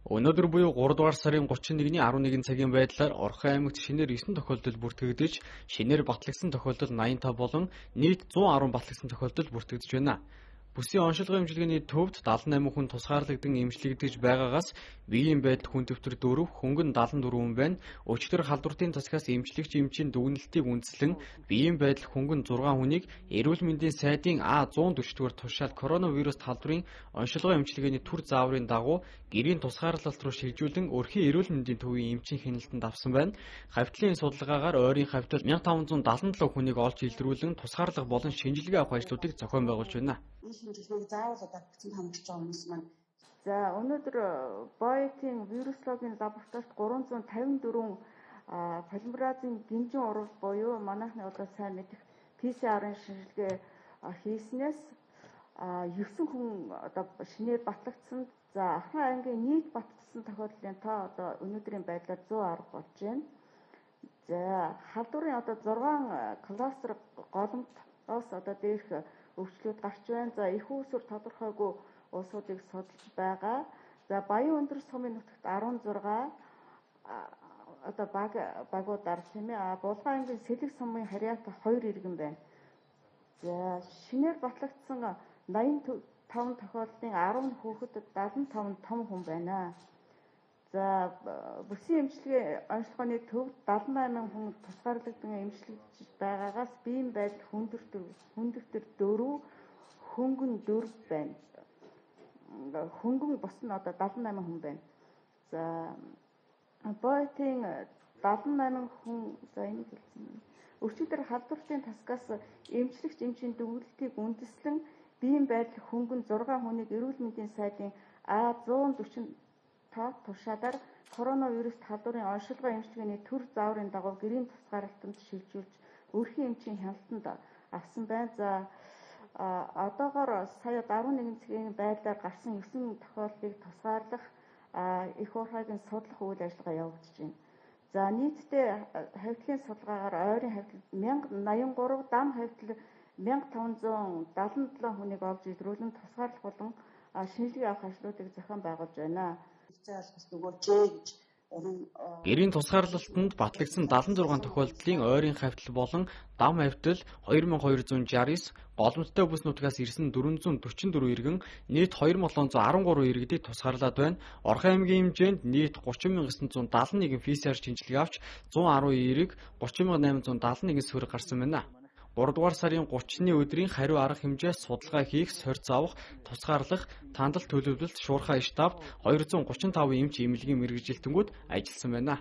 Өнөөдөр буюу 3 дугаар сарын 31-ний 11 цагийн байдлаар Орхон аймагт шинээр 9 тохиолдол бүртгэгдэж, шинээр батлагдсан тохиолдол 85 болон нийт 110 батлагдсан тохиолдол бүртгэгдэж байна. Бүсийн оншилгын эмчилгээний төвд 78 хүн тусгаарлагдсан эмчлэгдэж байгаагаас биеийн байдал хүндэвтэр 4, хөнгөн 74 хүн байна. Өчигдөр халдвартын засгаас эмчлэгч эмчийн дүгнэлтийг үндэслэн биеийн байдал хөнгөн 6 хүнийг эрүүл мэндийн сайдын А140-р тушаал коронавирус халдварын оншилгоо эмчилгээний түр зааврын дагуу гэрийн тусгаарлалт руу шилжүүлэн өрхийн эрүүл мэндийн төвийн эмчийн хяналтанд авсан байна. Хавьтлын судалгаагаар ойрын хавьтал 1577 хүнийг олж илрүүлэн тусгаарлах болон шинжилгээ авах ажлуудыг зохион байгуулж байна. Шинжилгээг заавал вакцины хамгаалж байгаа хүмүүс маань. За өнөөдөр Боетийн вирусологийн лабораторид 354 полимеразын гинжин урвал буюу манайхны одоо сайн мэдих PCR-ын шинжилгээ хийснээс 9 хүн одоо шинээр батлагдсан. За Ахмад аймгийн нийт батлагдсан тохиолдлын тоо одоо өнөөдрийн байдлаар 110 болж байна. За халдварын одоо 6 кластер голомтоос одоо дээрх өвчлүүд гарч байна. За их үүсвэр тодорхойгүй улсуудыг судалж байгаа. За Баян өндөр сумын нутагт 16 одоо багуудаар тийм ээ. Булган аймгийн Сэлэг сумын харьяат 2 иргэн байна. За шинээр батлагдсан 85 тохиолдлын 10 хүүхэд 75 том хүн байна. За бүсийн эмчилгээ онцлогооны төвд 78 хүн тусгаарлагдсан эмчилэгдэж байгаагаас биеийн байдал хүндэвтэр 4, хөнгөн 4 байна. Хөнгөн бос нь одоо 78 хүн байна. За Боетийн 78 хүн за энийг хэлсэн. Өчигдөр халдвартын засгаас эмчлэгч эмчийн дүгнэлтийг үндэслэн биеийн байдал хөнгөн 6 хүнийг эрүүл мэндийн сайдын А140 тушаалаар коронавирус халдварын оншилгоо эмчилгээний түр зааврын дагуу гэрийн тусгаарлалтанд шилжүүлж өрхийн эмчийн хяналтанд авсан байна. За одоогоор сая 11 цагийн байдлаар гарсан 9 тохиолдлыг тусгаарлах их уурхайгийн судлах үйл ажиллагаа явагдаж байна. За нийтдээ хавьтлын судалгаагаар ойрын хавьтал 1083, дам хавьтал 1577 хүнийг олж илрүүлэн тусгаарлах болон шинжилгээ авах ажлуудыг зохион байгуулж байна. Гэрийн тусгаарлалтанд батлагдсан 76 тохиолдлын ойрын хавьтал болон дам хавьтал 2269, голомттой бүс нутгаас ирсэн 444 иргэн нийт 2713 иргэдийг тусгаарлаад байна. Орхон аймгийн хэмжээнд нийт 30971 PCR шинжилгээ авч 110 эерэг 30871 сөрөг гарсан байна. 3 дугаар сарын 30-ны өдрийн хариу арга хэмжээ судалгаа хийх, сорьц авах, тусгаарлах, тандал төлөвлөлт, шуурхай штабт 235 эмч эмнэлгийн мэргэжилтэнгүүд ажилласан байна.